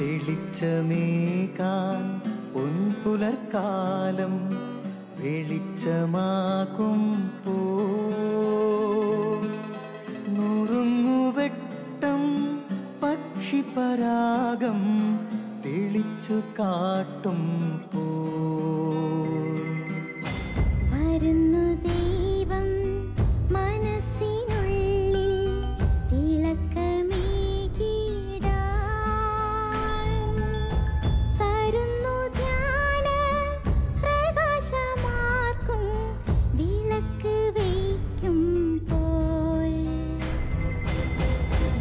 തെളിച്ചമേകാൻ പൊൻപുലർക്കാലം വെളിച്ചമാകുമ്പോ നുറുങ്ങുവെട്ടം പക്ഷിപരാഗം തെളിച്ചു കാട്ടുമ്പോ വരുന്നു ദൈവം മനസ്സിനുള്ളിൽ തിളക്കമേകിടാൻ തരുന്നു ധ്യാന പ്രകാശമാർക്കും വിളക്ക് വയ്ക്കുമ്പോൾ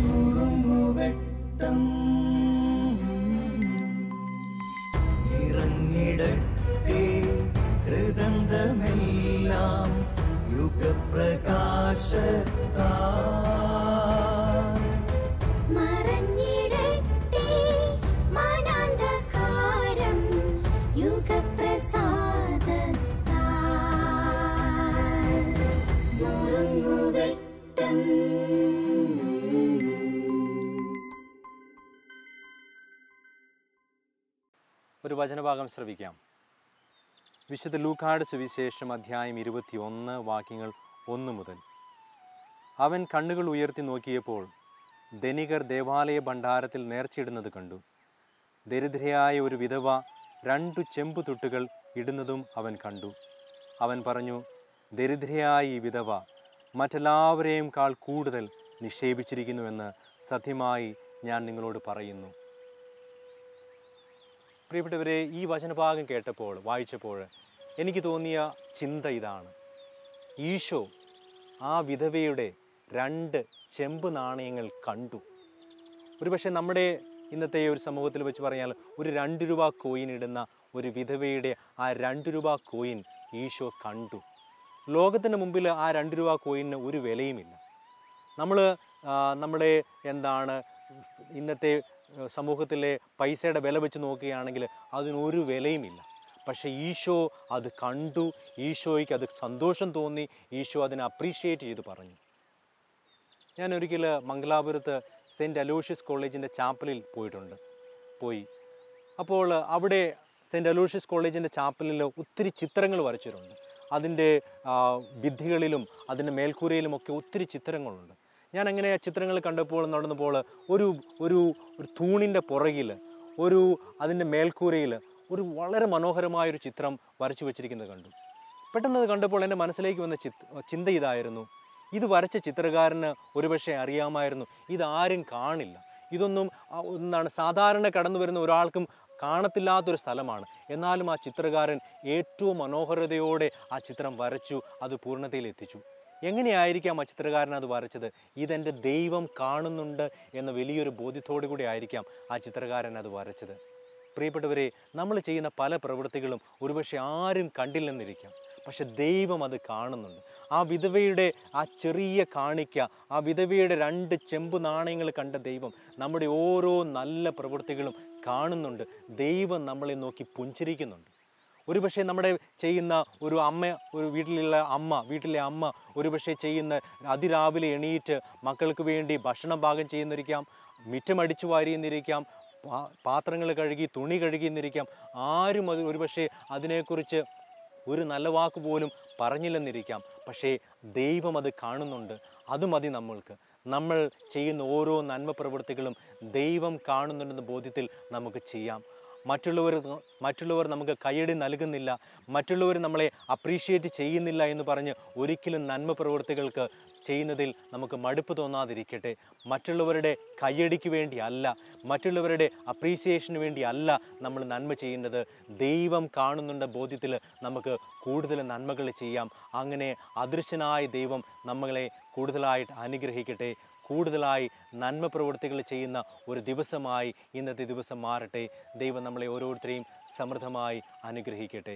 നുറുങ്ങുവെട്ടം ഇറങ്ങിടട്ടെ ഹൃദന്തമെല്ലാം യുഗപ്രകാശത്താൽ മറഞ്ഞിടട്ടെ മനാന്ധകാരം യുഗപ്രസാദത്താൽ നുറുങ്ങുവെട്ടം. ഒരു വചനഭാഗം ശ്രവിക്കാം. വിശുദ്ധ ലൂക്കായുടെ സുവിശേഷം അധ്യായം 21 വാക്യങ്ങൾ 1 മുതൽ. അവൻ കണ്ണുകൾ ഉയർത്തി നോക്കിയപ്പോൾ ധനികർ ദേവാലയ ഭണ്ഡാരത്തിൽ നേർച്ചയിടുന്നത് കണ്ടു. ദരിദ്രയായ ഒരു വിധവ 2 ചെമ്പുതുട്ടുകൾ ഇടുന്നതും അവൻ കണ്ടു. അവൻ പറഞ്ഞു, ദരിദ്രയായ ഈ വിധവ മറ്റെല്ലാവരെയും കാൾ കൂടുതൽ നിക്ഷേപിച്ചിരിക്കുന്നുവെന്ന് സത്യമായി ഞാൻ നിങ്ങളോട് പറയുന്നു. പ്രിയപ്പെട്ടവരെ, ഈ വചനഭാഗം കേട്ടപ്പോൾ വായിച്ചപ്പോൾ എനിക്ക് തോന്നിയ ചിന്ത ഇതാണ്. ഈശോ ആ വിധവയുടെ 2 ചെമ്പ് നാണയങ്ങൾ കണ്ടു. ഒരുപക്ഷെ നമ്മുടെ ഇന്നത്തെ ഒരു സമൂഹത്തിൽ വെച്ച് പറഞ്ഞാൽ ഒരു 2 രൂപ കോയിൻ ഇടുന്ന ഒരു വിധവയുടെ ആ 2 രൂപ കോയിൻ ഈശോ കണ്ടു. ലോകത്തിൻ്റെ മുമ്പിൽ ആ 2 രൂപ കോയിന് ഒരു വിലയുമില്ല. നമ്മുടെ ഇന്നത്തെ സമൂഹത്തിലെ പൈസയുടെ വില വെച്ച് നോക്കുകയാണെങ്കിൽ അതിനൊരു വിലയുമില്ല. പക്ഷേ ഈശോ അത് കണ്ടു. ഈശോയ്ക്ക് അത് സന്തോഷം തോന്നി. ഈശോ അതിനെ അപ്രീഷിയേറ്റ് ചെയ്ത് പറഞ്ഞു. ഞാൻ ഒരിക്കൽ മംഗലാപുരത്ത് സെൻറ്റ് അലോഷ്യസ് കോളേജിൻ്റെ ചാപ്പലിൽ പോയി. അപ്പോൾ അവിടെ സെൻറ്റ് അലോഷ്യസ് കോളേജിൻ്റെ ചാപ്പലിൽ ഒത്തിരി ചിത്രങ്ങൾ വരച്ചിട്ടുണ്ട്. അതിൻ്റെ ഭിത്തികളിലും അതിൻ്റെ മേൽക്കൂരയിലുമൊക്കെ ഒത്തിരി ചിത്രങ്ങളുണ്ട്. ഞാൻ അങ്ങനെ ആ ചിത്രങ്ങൾ കണ്ടപ്പോൾ നടന്നപ്പോൾ ഒരു തൂണിൻ്റെ പുറകിൽ അതിൻ്റെ മേൽക്കൂരയിൽ ഒരു വളരെ മനോഹരമായൊരു ചിത്രം വരച്ചു വച്ചിരിക്കുന്നത് കണ്ടു. പെട്ടെന്ന് കണ്ടപ്പോൾ എൻ്റെ മനസ്സിലേക്ക് വന്ന ചിന്ത ഇതായിരുന്നു. ഇത് വരച്ച ചിത്രകാരന് ഒരുപക്ഷെ അറിയാമായിരുന്നു ഇതാരും കാണില്ല, ഇതൊന്നും സാധാരണ കടന്നു വരുന്ന ഒരാൾക്കും കാണത്തില്ലാത്തൊരു സ്ഥലമാണ്. എന്നാലും ആ ചിത്രകാരൻ ഏറ്റവും മനോഹരതയോടെ ആ ചിത്രം വരച്ചു, അത് പൂർണ്ണതയിൽ എത്തിച്ചു. എങ്ങനെയായിരിക്കാം ആ ചിത്രകാരൻ അത് വരച്ചത്? ഇതെൻ്റെ ദൈവം കാണുന്നുണ്ട് എന്ന വലിയൊരു ബോധ്യത്തോടു കൂടി ആയിരിക്കാം ആ ചിത്രകാരൻ അത് വരച്ചത്. പ്രിയപ്പെട്ടവരെ, നമ്മൾ ചെയ്യുന്ന പല പ്രവൃത്തികളും ഒരുപക്ഷെ ആരും കണ്ടില്ലെന്നിരിക്കാം, പക്ഷെ ദൈവം അത് കാണുന്നുണ്ട്. ആ വിധവയുടെ ആ ചെറിയ കാണിക്ക, ആ വിധവയുടെ 2 ചെമ്പ് നാണയങ്ങൾ കണ്ട ദൈവം നമ്മുടെ ഓരോ നല്ല പ്രവൃത്തികളും കാണുന്നുണ്ട്. ദൈവം നമ്മളെ നോക്കി പുഞ്ചിരിക്കുന്നുണ്ട്. ഒരുപക്ഷെ നമ്മുടെ ചെയ്യുന്ന വീട്ടിലെ അമ്മ ഒരുപക്ഷെ ചെയ്യുന്ന അതിരാവിലെ എണീറ്റ് മക്കൾക്ക് വേണ്ടി ഭക്ഷണം പാകം ചെയ്യുന്നിരിക്കാം, മിറ്റമടിച്ചു വാരിയെന്നിരിക്കാം, പാത്രങ്ങൾ കഴുകി തുണി കഴുകിയെന്നിരിക്കാം. ആരും അത് ഒരുപക്ഷെ അതിനെക്കുറിച്ച് ഒരു നല്ല വാക്ക് പോലും പറഞ്ഞില്ലെന്നിരിക്കാം. പക്ഷേ ദൈവം അത് കാണുന്നുണ്ട്. അത് മതി നമ്മൾക്ക്. നമ്മൾ ചെയ്യുന്ന ഓരോ നന്മ പ്രവൃത്തികളും ദൈവം കാണുന്നുണ്ടെന്ന ബോധ്യത്തിൽ നമുക്ക് ചെയ്യാം. മറ്റുള്ളവർ നമുക്ക് കയ്യടി നൽകുന്നില്ല, മറ്റുള്ളവർ നമ്മളെ അപ്രീഷിയേറ്റ് ചെയ്യുന്നില്ല എന്ന് പറഞ്ഞ് ഒരിക്കലും നന്മ പ്രവൃത്തികൾക്ക് ചെയ്യുന്നതിൽ നമുക്ക് മടുപ്പ് തോന്നാതിരിക്കട്ടെ. മറ്റുള്ളവരുടെ കയ്യടിക്ക് വേണ്ടി അല്ല, മറ്റുള്ളവരുടെ അപ്രീസിയേഷന് വേണ്ടി അല്ല നമ്മൾ നന്മ ചെയ്യേണ്ടത്. ദൈവം കാണുന്നുണ്ട് ബോധ്യത്തിൽ നമുക്ക് കൂടുതൽ നന്മകൾ ചെയ്യാം. അങ്ങനെ അദൃശ്യനായ ദൈവം നമ്മളെ കൂടുതലായിട്ട് അനുഗ്രഹിക്കട്ടെ. കൂടുതലായി നന്മ പ്രവൃത്തികൾ ചെയ്യുന്ന ഒരു ദിവസമായി ഇന്നത്തെ ദിവസം മാറട്ടെ. ദൈവം നമ്മളെ ഓരോരുത്തരെയും സമൃദ്ധമായി അനുഗ്രഹിക്കട്ടെ.